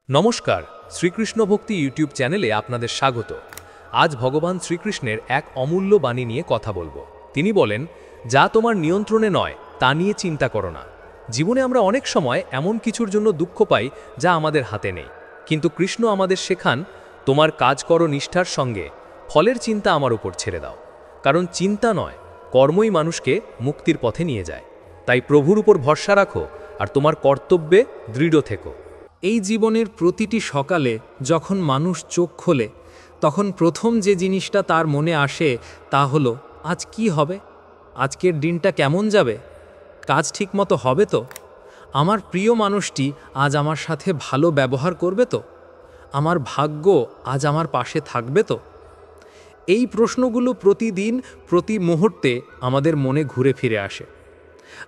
নমস্কার, শ্রীকৃষ্ণ ভক্তি ইউটিউব চ্যানেলে আপনাদের স্বাগত। আজ ভগবান শ্রীকৃষ্ণের এক অমূল্য বাণী নিয়ে কথা বলবো। তিনি বলেন, যা তোমার নিয়ন্ত্রণে নয় তা নিয়ে চিন্তা করো না। জীবনে আমরা অনেক সময় এমন কিছুর জন্য দুঃখ পাই যা আমাদের হাতে নেই, কিন্তু কৃষ্ণ আমাদের শেখান, তোমার কাজ করো নিষ্ঠার সঙ্গে, ফলের চিন্তা আমার উপর ছেড়ে দাও। কারণ চিন্তা নয়, কর্মই মানুষকে মুক্তির পথে নিয়ে যায়। তাই প্রভুর উপর ভরসা রাখো আর তোমার কর্তব্যে দৃঢ় থেকো। এই জীবনের প্রতিটি সকালে যখন মানুষ চোখ খোলে, তখন প্রথম যে জিনিসটা তার মনে আসে তা হলো, আজ কি হবে? আজকের দিনটা কেমন যাবে? কাজ ঠিকমতো হবে তো? আমার প্রিয় মানুষটি আজ আমার সাথে ভালো ব্যবহার করবে তো? আমার ভাগ্য আজ আমার পাশে থাকবে তো? এই প্রশ্নগুলো প্রতিদিন প্রতি মুহূর্তে আমাদের মনে ঘুরে ফিরে আসে।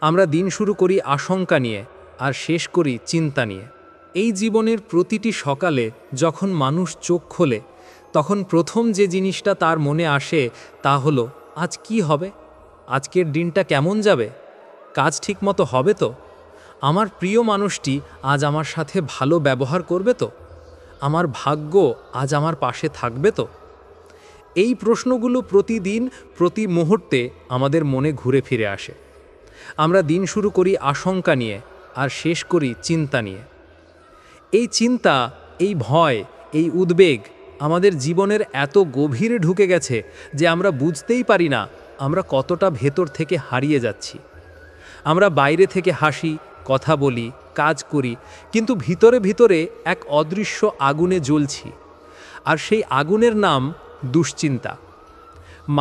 আমরা দিন শুরু করি আশঙ্কা নিয়ে আর শেষ করি চিন্তা নিয়ে। এই জীবনের প্রতিটি সকালে যখন মানুষ চোখ খোলে, তখন প্রথম যে জিনিসটা তার মনে আসে তা হলো, আজ কি হবে? আজকের দিনটা কেমন যাবে? কাজ ঠিকমতো হবে তো? আমার প্রিয় মানুষটি আজ আমার সাথে ভালো ব্যবহার করবে তো? আমার ভাগ্য আজ আমার পাশে থাকবে তো? এই প্রশ্নগুলো প্রতিদিন প্রতি মুহূর্তে আমাদের মনে ঘুরে ফিরে আসে। আমরা দিন শুরু করি আশঙ্কা নিয়ে আর শেষ করি চিন্তা নিয়ে। এই চিন্তা, এই ভয়, এই উদ্বেগ আমাদের জীবনের এত গভীরে ঢুকে গেছে যে আমরা বুঝতেই পারি না আমরা কতটা ভেতর থেকে হারিয়ে যাচ্ছি। আমরা বাইরে থেকে হাসি, কথা বলি, কাজ করি, কিন্তু ভিতরে ভিতরে এক অদৃশ্য আগুনে জ্বলছি। আর সেই আগুনের নাম দুশ্চিন্তা।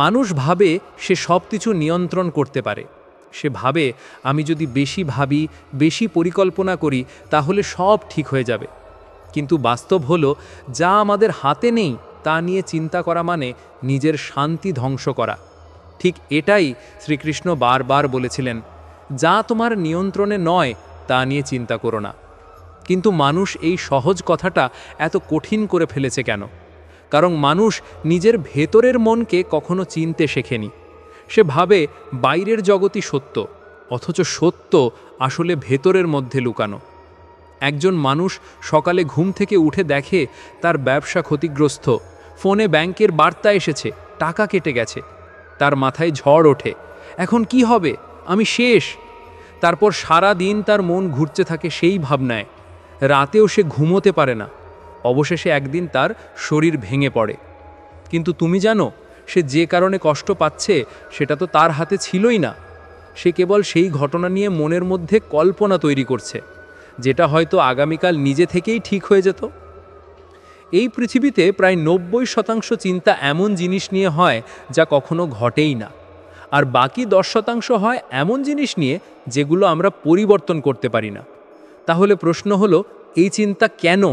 মানুষ ভাবে সে সব কিছু নিয়ন্ত্রণ করতে পারে। সে ভাবে, আমি যদি বেশি ভাবি, বেশি পরিকল্পনা করি, তাহলে সব ঠিক হয়ে যাবে। কিন্তু বাস্তব হলো, যা আমাদের হাতে নেই তা নিয়ে চিন্তা করা মানে নিজের শান্তি ধ্বংস করা। ঠিক এটাই শ্রীকৃষ্ণ বারবার বলেছিলেন, যা তোমার নিয়ন্ত্রণে নয় তা নিয়ে চিন্তা করো না। কিন্তু মানুষ এই সহজ কথাটা এত কঠিন করে ফেলেছে কেন? কারণ মানুষ নিজের ভেতরের মনকে কখনো চিনতে শেখেনি। সে ভাবে বাইরের জগৎই সত্য, অথচ সত্য আসলে ভেতরের মধ্যে লুকানো। একজন মানুষ সকালে ঘুম থেকে উঠে দেখে তার ব্যবসা ক্ষতিগ্রস্ত, ফোনে ব্যাংকের বার্তা এসেছে, টাকা কেটে গেছে। তার মাথায় ঝড় ওঠে, এখন কি হবে? আমি শেষ। তারপর সারা দিন তার মন ঘুরতে থাকে সেই ভাবনায়। রাতেও সে ঘুমোতে পারে না। অবশেষে একদিন তার শরীর ভেঙে পড়ে। কিন্তু তুমি জানো, সে যে কারণে কষ্ট পাচ্ছে সেটা তো তার হাতে ছিলই না। সে কেবল সেই ঘটনা নিয়ে মনের মধ্যে কল্পনা তৈরি করছে, যেটা হয়তো আগামীকাল নিজে থেকেই ঠিক হয়ে যেত। এই পৃথিবীতে প্রায় 90% চিন্তা এমন জিনিস নিয়ে হয় যা কখনো ঘটেই না, আর বাকি 10% হয় এমন জিনিস নিয়ে যেগুলো আমরা পরিবর্তন করতে পারি না। তাহলে প্রশ্ন হলো, এই চিন্তা কেন?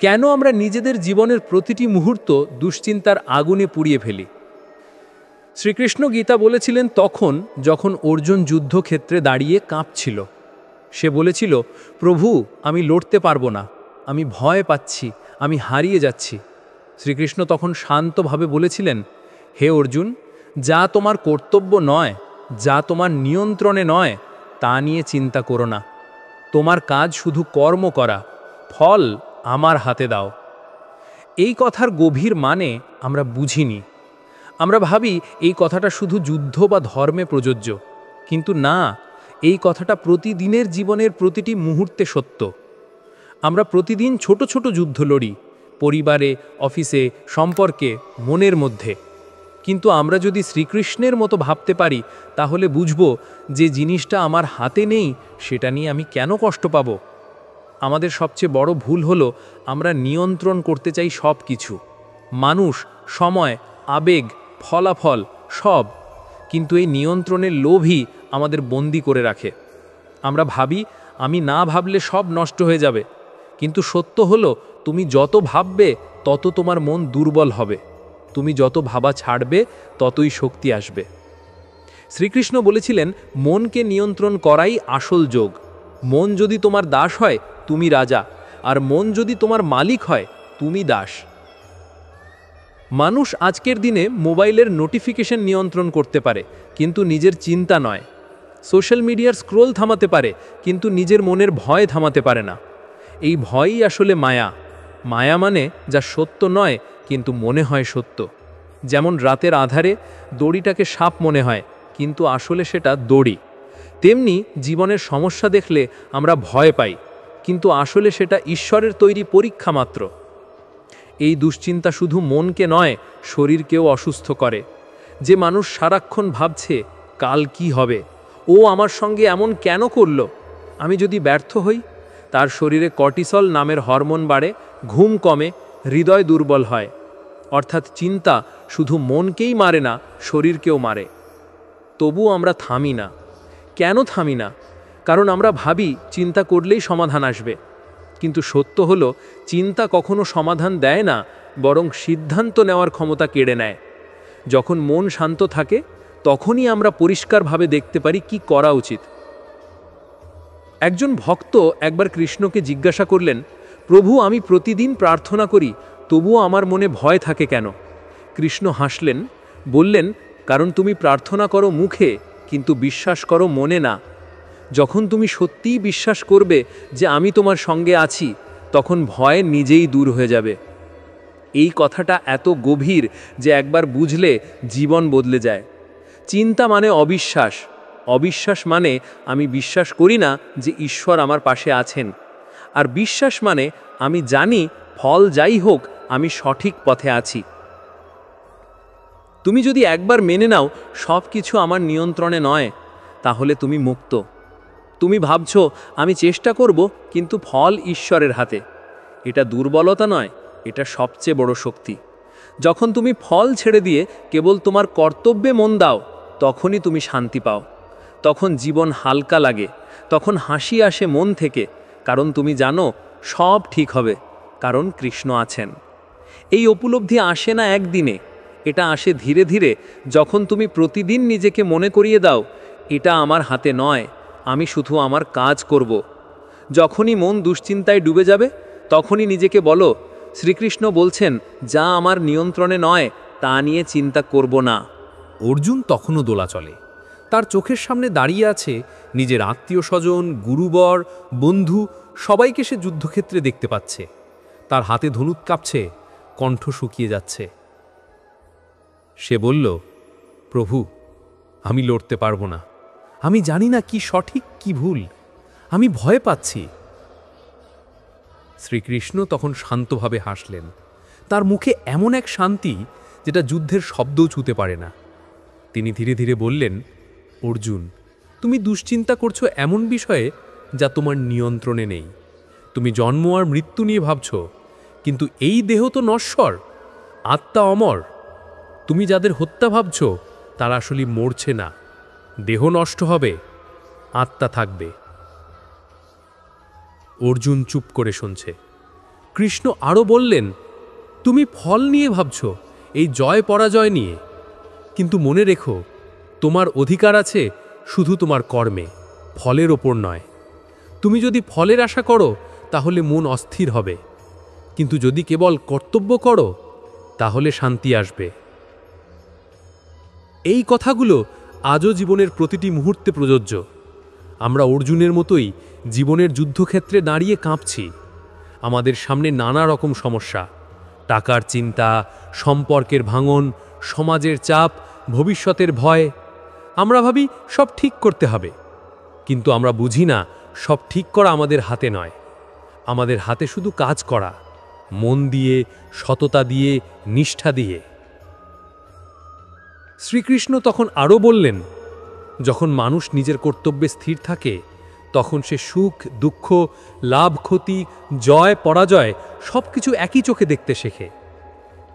কেন আমরা নিজেদের জীবনের প্রতিটি মুহূর্ত দুশ্চিন্তার আগুনে পুড়িয়ে ফেলি? শ্রীকৃষ্ণ গীতা বলেছিলেন তখন, যখন অর্জুন যুদ্ধক্ষেত্রে দাঁড়িয়ে কাঁপছিল। সে বলেছিল, প্রভু, আমি লড়তে পারবো না, আমি ভয় পাচ্ছি, আমি হারিয়ে যাচ্ছি। শ্রীকৃষ্ণ তখন শান্তভাবে বলেছিলেন, হে অর্জুন, যা তোমার কর্তব্য নয়, যা তোমার নিয়ন্ত্রণে নয়, তা নিয়ে চিন্তা করো না। তোমার কাজ শুধু কর্ম করা, ফল আমার হাতে দাও। এই কথার গভীর মানে আমরা বুঝিনি। আমরা ভাবি এই কথাটা শুধু যুদ্ধ বা ধর্মে প্রযোজ্য, কিন্তু না, এই কথাটা প্রতিদিনের জীবনের প্রতিটি মুহূর্তে সত্য। আমরা প্রতিদিন ছোট ছোট যুদ্ধ লড়ি, পরিবারে, অফিসে, সম্পর্কে, মনের মধ্যে। কিন্তু আমরা যদি শ্রীকৃষ্ণের মতো ভাবতে পারি, তাহলে বুঝব যে জিনিসটা আমার হাতে নেই সেটা নিয়ে আমি কেন কষ্ট পাব। আমাদের সবচেয়ে বড় ভুল হলো, আমরা নিয়ন্ত্রণ করতে চাই সব কিছু, মানুষ, সময়, আবেগ, ফলাফল, সব। কিন্তু এই নিয়ন্ত্রণের লোভই আমাদের বন্দি করে রাখে। আমরা ভাবি, আমি না ভাবলে সব নষ্ট হয়ে যাবে। কিন্তু সত্য হলো, তুমি যত ভাববে তত তোমার মন দুর্বল হবে। তুমি যত ভাবা ছাড়বে ততই শক্তি আসবে। শ্রীকৃষ্ণ বলেছিলেন, মনকে নিয়ন্ত্রণ করাই আসল যোগ। মন যদি তোমার দাস হয়, তুমি রাজা, আর মন যদি তোমার মালিক হয়, তুমি দাস। মানুষ আজকের দিনে মোবাইলের নোটিফিকেশন নিয়ন্ত্রণ করতে পারে, কিন্তু নিজের চিন্তা নয়। সোশ্যাল মিডিয়ার স্ক্রোল থামাতে পারে, কিন্তু নিজের মনের ভয় থামাতে পারে না। এই ভয়ই আসলে মায়া। মায়া মানে যা সত্য নয় কিন্তু মনে হয় সত্য। যেমন রাতের আধারে দড়িটাকে সাপ মনে হয়, কিন্তু আসলে সেটা দড়ি। তেমনি জীবনের সমস্যা দেখলে আমরা ভয় পাই, কিন্তু আসলে সেটা ঈশ্বরের তৈরি পরীক্ষা মাত্র। এই দুশ্চিন্তা শুধু মনকে নয়, শরীরকেও অসুস্থ করে। যে মানুষ সারাক্ষণ ভাবছে কাল কি হবে, ও আমার সঙ্গে এমন কেন করল, আমি যদি ব্যর্থ হই, তার শরীরে কর্টিসল নামের হরমোন বাড়ে, ঘুম কমে, হৃদয় দুর্বল হয়। অর্থাৎ চিন্তা শুধু মনকেই মারে না, শরীরকেও মারে। তবু আমরা থামি না। কেন থামি না? কারণ আমরা ভাবি চিন্তা করলেই সমাধান আসবে। কিন্তু সত্য হলো, চিন্তা কখনো সমাধান দেয় না, বরং সিদ্ধান্ত নেওয়ার ক্ষমতা কেড়ে নেয়। যখন মন শান্ত থাকে, তখনই আমরা পরিষ্কারভাবে দেখতে পারি কি করা উচিত। একজন ভক্ত একবার কৃষ্ণকে জিজ্ঞাসা করলেন, প্রভু, আমি প্রতিদিন প্রার্থনা করি, তবুও আমার মনে ভয় থাকে কেন? কৃষ্ণ হাসলেন, বললেন, কারণ তুমি প্রার্থনা করো মুখে, কিন্তু বিশ্বাস করো মনে না। যখন তুমি সত্যিই বিশ্বাস করবে যে আমি তোমার সঙ্গে আছি, তখন ভয় নিজেই দূর হয়ে যাবে। এই কথাটা এত গভীর যে একবার বুঝলে জীবন বদলে যায়। চিন্তা মানে অবিশ্বাস, অবিশ্বাস মানে আমি বিশ্বাস করি না যে ঈশ্বর আমার পাশে আছেন, আর বিশ্বাস মানে আমি জানি ফল যাই হোক আমি সঠিক পথে আছি। তুমি যদি একবার মেনে নাও সব কিছু আমার নিয়ন্ত্রণে নয়, তাহলে তুমি মুক্ত। তুমি ভাবছো আমি চেষ্টা করব, কিন্তু ফল ঈশ্বরের হাতে। এটা দুর্বলতা নয়, এটা সবচেয়ে বড় শক্তি। যখন তুমি ফল ছেড়ে দিয়ে কেবল তোমার কর্তব্যে মন দাও, তখনই তুমি শান্তি পাও। তখন জীবন হালকা লাগে, তখন হাসি আসে মন থেকে, কারণ তুমি জানো সব ঠিক হবে, কারণ কৃষ্ণ আছেন। এই উপলব্ধি আসে না একদিনে, এটা আসে ধীরে ধীরে। যখন তুমি প্রতিদিন নিজেকে মনে করিয়ে দাও, এটা আমার হাতে নয়, আমি শুধু আমার কাজ করব। যখনই মন দুশ্চিন্তায় ডুবে যাবে, তখনই নিজেকে বলো, শ্রীকৃষ্ণ বলছেন, যা আমার নিয়ন্ত্রণে নয় তা নিয়ে চিন্তা করব না। অর্জুন তখনও দোলাচলে। তার চোখের সামনে দাঁড়িয়ে আছে নিজের আত্মীয় স্বজন, গুরুবর, বন্ধু, সবাইকে সে যুদ্ধক্ষেত্রে দেখতে পাচ্ছে। তার হাতে ধনুক কাঁপছে, কণ্ঠ শুকিয়ে যাচ্ছে। সে বলল, প্রভু, আমি লড়তে পারবো না। আমি জানি না কি সঠিক কি ভুল, আমি ভয় পাচ্ছি। শ্রীকৃষ্ণ তখন শান্তভাবে হাসলেন। তার মুখে এমন এক শান্তি যেটা যুদ্ধের শব্দও ছুঁতে পারে না। তিনি ধীরে ধীরে বললেন, অর্জুন, তুমি দুশ্চিন্তা করছো এমন বিষয়ে যা তোমার নিয়ন্ত্রণে নেই। তুমি জন্ম আর মৃত্যু নিয়ে ভাবছ, কিন্তু এই দেহ তো নশ্বর, আত্মা অমর। তুমি যাদের হত্যা ভাবছ তারা আসলে মরছে না। দেহ নষ্ট হবে, আত্মা থাকবে। অর্জুন চুপ করে শুনছে। কৃষ্ণ আরও বললেন, তুমি ফল নিয়ে ভাবছ, এই জয় পরাজয় নিয়ে, কিন্তু মনে রেখো, তোমার অধিকার আছে শুধু তোমার কর্মে, ফলের ওপর নয়। তুমি যদি ফলের আশা করো তাহলে মন অস্থির হবে, কিন্তু যদি কেবল কর্তব্য করো তাহলে শান্তি আসবে। এই কথাগুলো আজও জীবনের প্রতিটি মুহূর্তে প্রযোজ্য। আমরা অর্জুনের মতোই জীবনের যুদ্ধক্ষেত্রে দাঁড়িয়ে কাঁপছি। আমাদের সামনে নানা রকম সমস্যা, টাকার চিন্তা, সম্পর্কের ভাঙন, সমাজের চাপ, ভবিষ্যতের ভয়। আমরা ভাবি সব ঠিক করতে হবে, কিন্তু আমরা বুঝি না সব ঠিক করা আমাদের হাতে নয়। আমাদের হাতে শুধু কাজ করা, মন দিয়ে, সততা দিয়ে, নিষ্ঠা দিয়ে। শ্রীকৃষ্ণ তখন আরও বললেন, যখন মানুষ নিজের কর্তব্যে স্থির থাকে, তখন সে সুখ, দুঃখ, লাভ, ক্ষতি, জয়, পরাজয় সব কিছু একই চোখে দেখতে শেখে।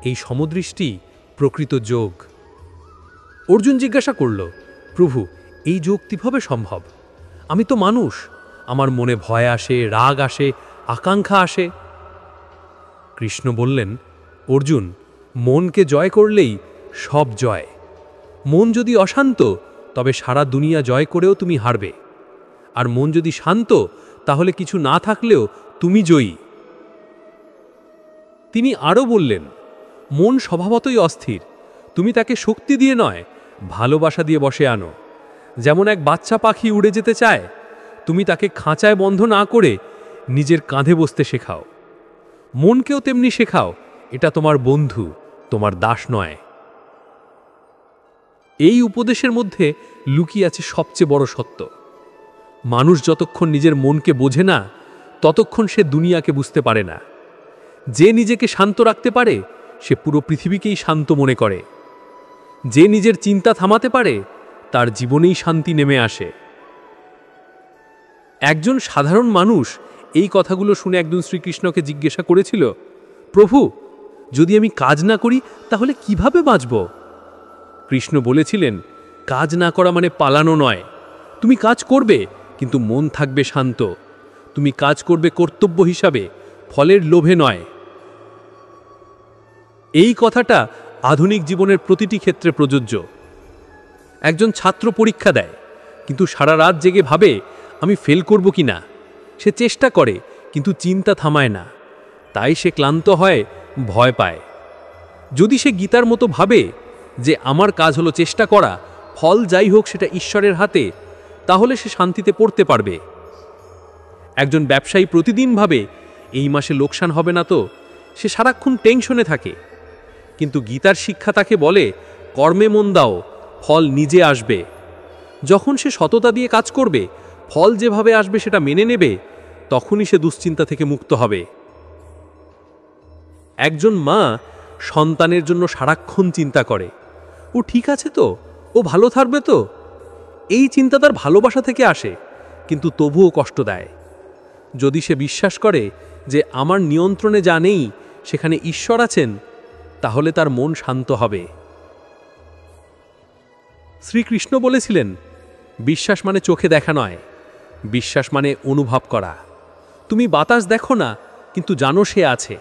এই সমদৃষ্টি প্রকৃত যোগ। অর্জুন জিজ্ঞাসা করল, প্রভু, এই যোগ কিভাবে সম্ভব? আমি তো মানুষ, আমার মনে ভয় আসে, রাগ আসে, আকাঙ্ক্ষা আসে। কৃষ্ণ বললেন, অর্জুন, মনকে জয় করলেই সব জয়। মন যদি অশান্ত, তবে সারা দুনিয়া জয় করেও তুমি হারবে। আর মন যদি শান্ত, তাহলে কিছু না থাকলেও তুমি জয়ী। তিনি আরও বললেন, মন স্বভাবতই অস্থির, তুমি তাকে শক্তি দিয়ে নয়, ভালোবাসা দিয়ে বসে আনো। যেমন এক বাচ্চা পাখি উড়ে যেতে চায়, তুমি তাকে খাঁচায় বন্ধ না করে নিজের কাঁধে বসতে শেখাও। মনকেও তেমনি শেখাও, এটা তোমার বন্ধু, তোমার দাস নয়। এই উপদেশের মধ্যে লুকিয়ে আছে সবচেয়ে বড় সত্য। মানুষ যতক্ষণ নিজের মনকে বোঝে না, ততক্ষণ সে দুনিয়াকে বুঝতে পারে না। যে নিজেকে শান্ত রাখতে পারে, সে পুরো পৃথিবীকেই শান্ত মনে করে। যে নিজের চিন্তা থামাতে পারে, তার জীবনেই শান্তি নেমে আসে। একজন সাধারণ মানুষ এই কথাগুলো শুনে একজন শ্রীকৃষ্ণকে জিজ্ঞাসা করেছিল, প্রভু, যদি আমি কাজ না করি তাহলে কিভাবে বাঁচব? কৃষ্ণ বলেছিলেন, কাজ না করা মানে পালানো নয়। তুমি কাজ করবে, কিন্তু মন থাকবে শান্ত। তুমি কাজ করবে কর্তব্য হিসাবে, ফলের লোভে নয়। এই কথাটা আধুনিক জীবনের প্রতিটি ক্ষেত্রে প্রযোজ্য। একজন ছাত্র পরীক্ষা দেয়, কিন্তু সারা রাত জেগে ভাবে আমি ফেল করব কি না। সে চেষ্টা করে, কিন্তু চিন্তা থামায় না। তাই সে ক্লান্ত হয়, ভয় পায়। যদি সে গীতার মতো ভাবে যে আমার কাজ হলো চেষ্টা করা, ফল যাই হোক সেটা ঈশ্বরের হাতে, তাহলে সে শান্তিতে পড়তে পারবে। একজন ব্যবসায়ী প্রতিদিন ভাবে এই মাসে লোকসান হবে না তো, সে সারাক্ষণ টেনশনে থাকে। কিন্তু গীতার শিক্ষা তাকে বলে, কর্মে মন দাও, ফল নিজে আসবে। যখন সে সততা দিয়ে কাজ করবে, ফল যেভাবে আসবে সেটা মেনে নেবে, তখনই সে দুশ্চিন্তা থেকে মুক্ত হবে। একজন মা সন্তানের জন্য সারাক্ষণ চিন্তা করে, ও ঠিক আছে তো, ও ভালো থাকবে তো। এই চিন্তা তার ভালোবাসা থেকে আসে, কিন্তু তবুও কষ্ট দেয়। যদি সে বিশ্বাস করে যে আমার নিয়ন্ত্রণে যা নেই সেখানে ঈশ্বর আছেন, তাহলে তার মন শান্ত হবে। শ্রীকৃষ্ণ বলেছিলেন, বিশ্বাস মানে চোখে দেখা নয়, বিশ্বাস মানে অনুভব করা। তুমি বাতাস দেখো না, কিন্তু জানো সে আছে।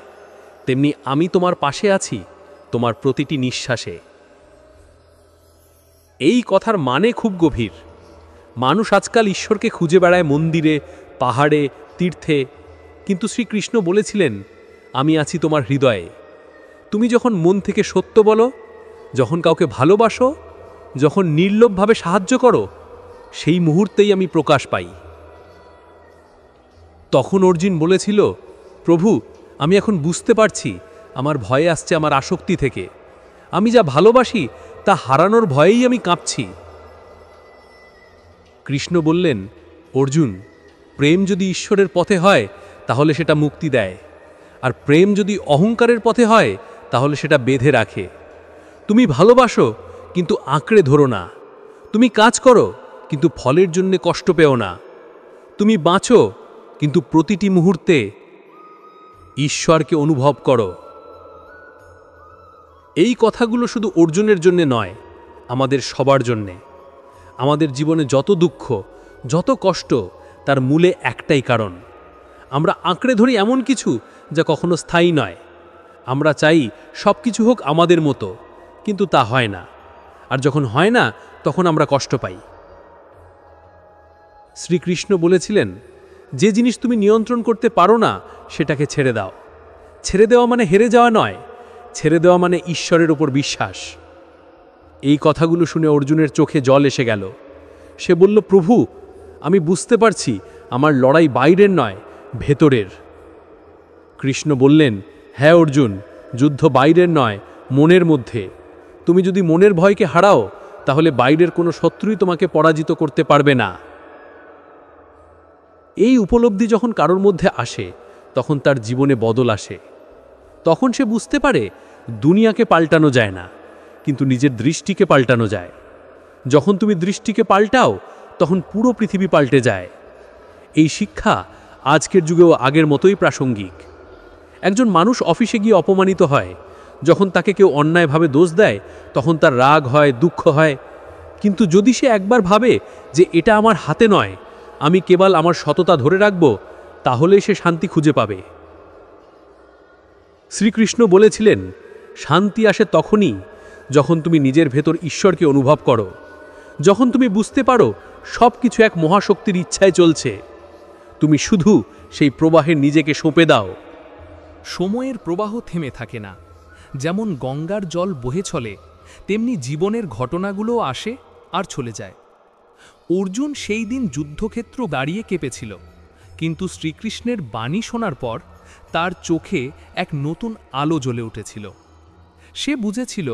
তেমনি আমি তোমার পাশে আছি, তোমার প্রতিটি নিঃশ্বাসে। এই কথার মানে খুব গভীর। মানুষ আজকাল ঈশ্বরকে খুঁজে বেড়ায় মন্দিরে, পাহাড়ে, তীর্থে, কিন্তু শ্রীকৃষ্ণ বলেছিলেন, আমি আছি তোমার হৃদয়ে। তুমি যখন মন থেকে সত্য বলো, যখন কাউকে ভালোবাসো, যখন নির্লোভভাবে সাহায্য করো, সেই মুহূর্তেই আমি প্রকাশ পাই। তখন অর্জুন বলেছিল, প্রভু, আমি এখন বুঝতে পারছি আমার ভয়ে আসছে আমার আসক্তি থেকে। আমি যা ভালোবাসি তা হারানোর ভয়েই আমি কাঁপছি। কৃষ্ণ বললেন, অর্জুন, প্রেম যদি ঈশ্বরের পথে হয় তাহলে সেটা মুক্তি দেয়, আর প্রেম যদি অহংকারের পথে হয় তাহলে সেটা বেঁধে রাখে। তুমি ভালোবাসো, কিন্তু আঁকড়ে ধরো না। তুমি কাজ করো, কিন্তু ফলের জন্য কষ্ট পেও না। তুমি বাঁচো, কিন্তু প্রতিটি মুহূর্তে ঈশ্বরকে অনুভব করো। এই কথাগুলো শুধু অর্জুনের জন্য নয়, আমাদের সবার জন্যে। আমাদের জীবনে যত দুঃখ, যত কষ্ট, তার মূলে একটাই কারণ। আমরা আঁকড়ে ধরি এমন কিছু যা কখনো স্থায়ী নয়। আমরা চাই সব কিছু হোক আমাদের মতো, কিন্তু তা হয় না। আর যখন হয় না, তখন আমরা কষ্ট পাই। শ্রীকৃষ্ণ বলেছিলেন, যে জিনিস তুমি নিয়ন্ত্রণ করতে পারো না সেটাকে ছেড়ে দাও। ছেড়ে দেওয়া মানে হেরে যাওয়া নয়, ছেড়ে দেওয়া মানে ঈশ্বরের উপর বিশ্বাস। এই কথাগুলো শুনে অর্জুনের চোখে জল এসে গেল। সে বলল, প্রভু, আমি বুঝতে পারছি আমার লড়াই বাইরের নয়, ভেতরের। কৃষ্ণ বললেন, হ্যাঁ অর্জুন, যুদ্ধ বাইরের নয়, মনের মধ্যে। তুমি যদি মনের ভয়কে হারাও, তাহলে বাইরের কোনো শত্রুই তোমাকে পরাজিত করতে পারবে না। এই উপলব্ধি যখন কারোর মধ্যে আসে, তখন তার জীবনে বদল আসে। তখন সে বুঝতে পারে দুনিয়াকে পাল্টানো যায় না, কিন্তু নিজের দৃষ্টিকে পাল্টানো যায়। যখন তুমি দৃষ্টিকে পাল্টাও, তখন পুরো পৃথিবী পাল্টে যায়। এই শিক্ষা আজকের যুগেও আগের মতোই প্রাসঙ্গিক। একজন মানুষ অফিসে গিয়ে অপমানিত হয়, যখন তাকে কেউ অন্যায়ভাবে দোষ দেয়, তখন তার রাগ হয়, দুঃখ হয়। কিন্তু যদি সে একবার ভাবে যে এটা আমার হাতে নয়, আমি কেবল আমার সততা ধরে রাখব, তাহলেই সে শান্তি খুঁজে পাবে। শ্রীকৃষ্ণ বলেছিলেন, শান্তি আসে তখনই যখন তুমি নিজের ভেতর ঈশ্বরকে অনুভব করো, যখন তুমি বুঝতে পারো সব কিছু এক মহাশক্তির ইচ্ছায় চলছে। তুমি শুধু সেই প্রবাহে নিজেকে সঁপে দাও। সময়ের প্রবাহ থেমে থাকে না। যেমন গঙ্গার জল বহে চলে, তেমনি জীবনের ঘটনাগুলো আসে আর চলে যায়। অর্জুন সেই দিন যুদ্ধক্ষেত্র দাঁড়িয়ে কেঁপেছিল, কিন্তু শ্রীকৃষ্ণের বাণী শোনার পর তার চোখে এক নতুন আলো জ্বলে উঠেছিল। সে বুঝেছিল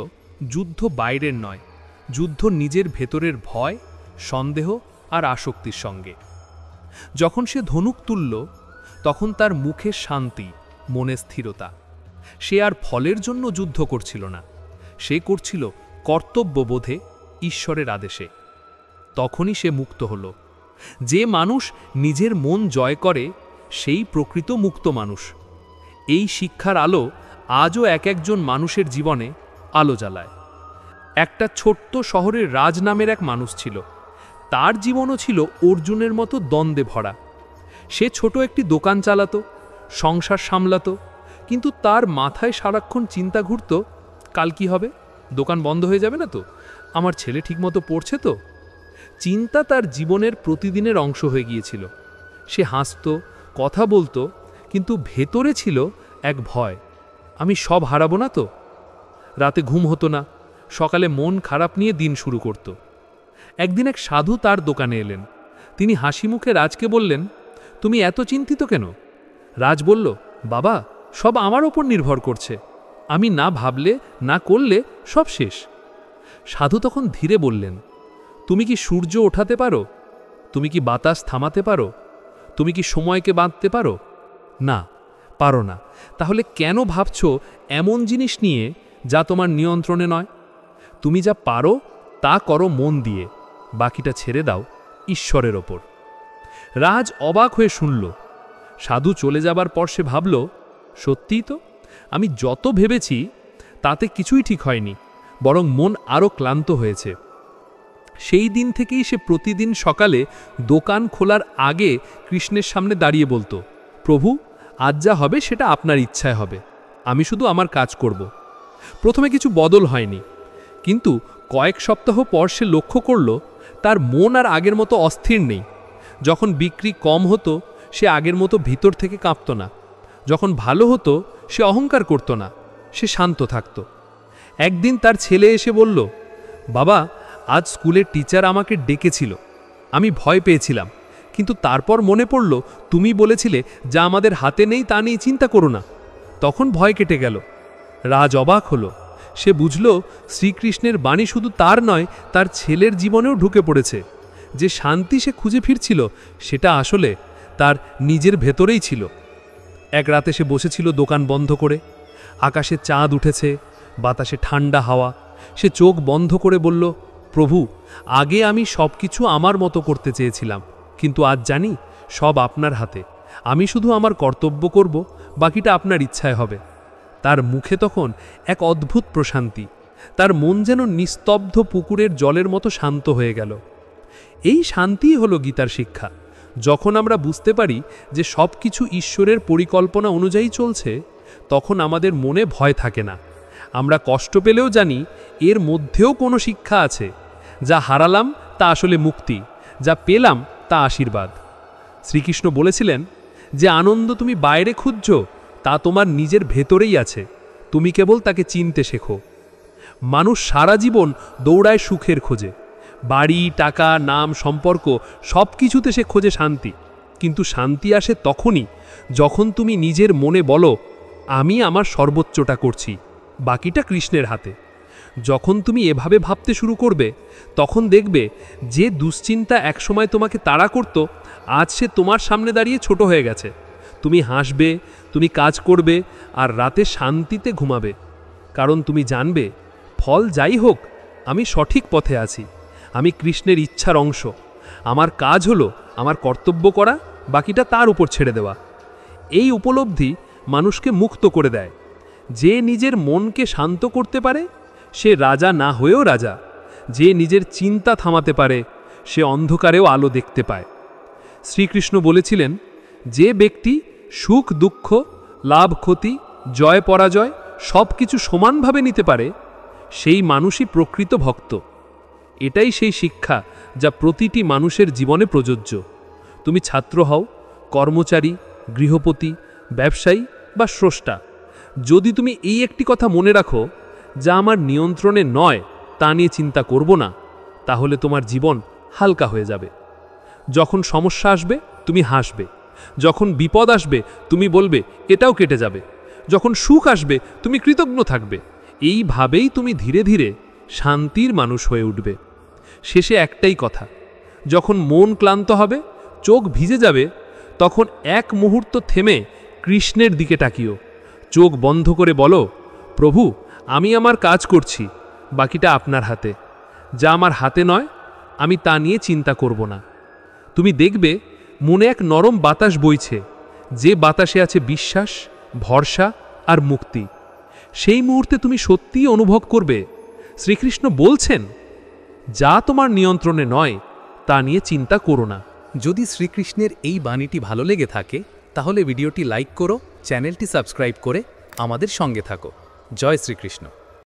যুদ্ধ বাইরের নয়, যুদ্ধ নিজের ভেতরের ভয়, সন্দেহ আর আসক্তির সঙ্গে। যখন সে ধনুক তুলল, তখন তার মুখে শান্তি, মনে স্থিরতা। সে আর ফলের জন্য যুদ্ধ করছিল না, সে করছিল কর্তব্যবোধে, ঈশ্বরের আদেশে। তখনই সে মুক্ত হল। যে মানুষ নিজের মন জয় করে সেই প্রকৃত মুক্ত মানুষ। এই শিক্ষার আলো আজও এক একজন মানুষের জীবনে আলো জ্বালায়। একটা ছোট্ট শহরের রাজ নামের এক মানুষ ছিল। তার জীবনও ছিল অর্জুনের মতো দ্বন্দ্বে ভরা। সে ছোট একটি দোকান চালাতো, সংসার সামলাতো, কিন্তু তার মাথায় সারাক্ষণ চিন্তা ঘুরত, কাল কি হবে? দোকান বন্ধ হয়ে যাবে না তো? আমার ছেলে ঠিকমতো পড়ছে তো? চিন্তা তার জীবনের প্রতিদিনের অংশ হয়ে গিয়েছিল। সে হাসত, কথা বলতো, কিন্তু ভেতরে ছিল এক ভয়, আমি সব হারাবো না তো? রাতে ঘুম হতো না, সকালে মন খারাপ নিয়ে দিন শুরু করত। একদিন এক সাধু তার দোকানে এলেন। তিনি হাসি মুখে রাজকে বললেন, তুমি এত চিন্তিত কেন? রাজ বলল, বাবা, সব আমার ওপর নির্ভর করছে। আমি না ভাবলে, না করলে সব শেষ। সাধু তখন ধীরে বললেন, তুমি কি সূর্য ওঠাতে পারো? তুমি কি বাতাস থামাতে পারো? তুমি কি সময়কে বাঁধতে পারো? না, পারো না। তাহলে কেন ভাবছো এমন জিনিস নিয়ে যা তোমার নিয়ন্ত্রণে নয়? তুমি যা পারো তা করো মন দিয়ে, বাকিটা ছেড়ে দাও ঈশ্বরের ওপর। রাজ অবাক হয়ে শুনল। সাধু চলে যাবার পর সে ভাবল, সত্যিই তো, আমি যত ভেবেছি তাতে কিছুই ঠিক হয়নি, বরং মন আরও ক্লান্ত হয়েছে। সেই দিন থেকেই সে প্রতিদিন সকালে দোকান খোলার আগে কৃষ্ণের সামনে দাঁড়িয়ে বলতো, প্রভু, আজ যা হবে সেটা আপনার ইচ্ছায় হবে, আমি শুধু আমার কাজ করব। প্রথমে কিছু বদল হয়নি, কিন্তু কয়েক সপ্তাহ পর সে লক্ষ্য করল তার মন আর আগের মতো অস্থির নেই। যখন বিক্রি কম হতো সে আগের মতো ভিতর থেকে কাঁপত না, যখন ভালো হতো সে অহংকার করত না, সে শান্ত থাকত। একদিন তার ছেলে এসে বলল, বাবা, আজ স্কুলের টিচার আমাকে ডেকেছিল, আমি ভয় পেয়েছিলাম, কিন্তু তারপর মনে পড়ল তুমি বলেছিলে যা আমাদের হাতে নেই তা নিয়ে চিন্তা করো না। তখন ভয় কেটে গেল। রাজ অবাক হলো। সে বুঝল শ্রীকৃষ্ণের বাণী শুধু তার নয়, তার ছেলের জীবনেও ঢুকে পড়েছে। যে শান্তি সে খুঁজে ফিরছিল সেটা আসলে তার নিজের ভেতরেই ছিল। এক রাতে সে বসেছিল দোকান বন্ধ করে, আকাশে চাঁদ উঠেছে, বাতাসে ঠান্ডা হাওয়া। সে চোখ বন্ধ করে বলল, প্রভু, আগে আমি সব কিছু আমার মতো করতে চেয়েছিলাম, কিন্তু আজ জানি সব আপনার হাতে। আমি শুধু আমার কর্তব্য করব, বাকিটা আপনার ইচ্ছায় হবে। তার মুখে তখন এক অদ্ভুত প্রশান্তি। তার মন যেন নিস্তব্ধ পুকুরের জলের মতো শান্ত হয়ে গেল। এই শান্তিই হলো গীতার শিক্ষা। যখন আমরা বুঝতে পারি যে সব কিছু ঈশ্বরের পরিকল্পনা অনুযায়ী চলছে, তখন আমাদের মনে ভয় থাকে না। আমরা কষ্ট পেলেও জানি এর মধ্যেও কোনো শিক্ষা আছে। যা হারালাম তা আসলে মুক্তি, যা পেলাম তা আশীর্বাদ। শ্রীকৃষ্ণ বলেছিলেন, যে আনন্দ তুমি বাইরে খুঁজছ তা তোমার নিজের ভেতরেই আছে, তুমি কেবল তাকে চিনতে শেখো। মানুষ সারা জীবন দৌড়ায় সুখের খোঁজে, বাড়ি, টাকা, নাম, সম্পর্ক সব কিছুতে সে খোঁজে শান্তি। কিন্তু শান্তি আসে তখনই যখন তুমি নিজের মনে বলো, আমি আমার সর্বোচ্চটা করছি, বাকিটা কৃষ্ণের হাতে। যখন তুমি এভাবে ভাবতে শুরু করবে, তখন দেখবে যে দুশ্চিন্তা একসময় তোমাকে তাড়া করত, আজ সে তোমার সামনে দাঁড়িয়ে ছোট হয়ে গেছে। তুমি হাসবে, তুমি কাজ করবে, আর রাতে শান্তিতে ঘুমাবে, কারণ তুমি জানবে ফল যাই হোক আমি সঠিক পথে আছি, আমি কৃষ্ণের ইচ্ছার অংশ। আমার কাজ হলো আমার কর্তব্য করা, বাকিটা তার উপর ছেড়ে দেওয়া। এই উপলব্ধি মানুষকে মুক্ত করে দেয়। যে নিজের মনকে শান্ত করতে পারে সে রাজা না হয়েও রাজা। যে নিজের চিন্তা থামাতে পারে সে অন্ধকারেও আলো দেখতে পায়। শ্রীকৃষ্ণ বলেছিলেন, যে ব্যক্তি সুখ দুঃখ, লাভ ক্ষতি, জয় পরাজয় সব কিছু সমানভাবে নিতে পারে, সেই মানুষই প্রকৃত ভক্ত। এটাই সেই শিক্ষা যা প্রতিটি মানুষের জীবনে প্রযোজ্য। তুমি ছাত্র হও, কর্মচারী, গৃহপতি, ব্যবসায়ী বা স্রষ্টা, যদি তুমি এই একটি কথা মনে রাখো, যা আমার নিয়ন্ত্রণে নয় তা নিয়ে চিন্তা করব না, তাহলে তোমার জীবন হালকা হয়ে যাবে। যখন সমস্যা আসবে তুমি হাসবে, যখন বিপদ আসবে তুমি বলবে এটাও কেটে যাবে, যখন সুখ আসবে তুমি কৃতজ্ঞ থাকবে। এইভাবেই তুমি ধীরে ধীরে শান্তির মানুষ হয়ে উঠবে। শেষে একটাই কথা, যখন মন ক্লান্ত হবে, চোখ ভিজে যাবে, তখন এক মুহূর্ত থেমে কৃষ্ণের দিকে তাকিও। চোখ বন্ধ করে বলো, প্রভু আমি আমার কাজ করছি, বাকিটা আপনার হাতে। যা আমার হাতে নয় আমি তা নিয়ে চিন্তা করব না। তুমি দেখবে মনে এক নরম বাতাস বইছে, যে বাতাসে আছে বিশ্বাস, ভরসা আর মুক্তি। সেই মুহূর্তে তুমি সত্যিই অনুভব করবে শ্রীকৃষ্ণ বলছেন, যা তোমার নিয়ন্ত্রণে নয় তা নিয়ে চিন্তা করো না। যদি শ্রীকৃষ্ণের এই বাণীটি ভালো লেগে থাকে তাহলে ভিডিওটি লাইক করো, চ্যানেলটি সাবস্ক্রাইব করে আমাদের সঙ্গে থাকো। জয় শ্রীকৃষ্ণ।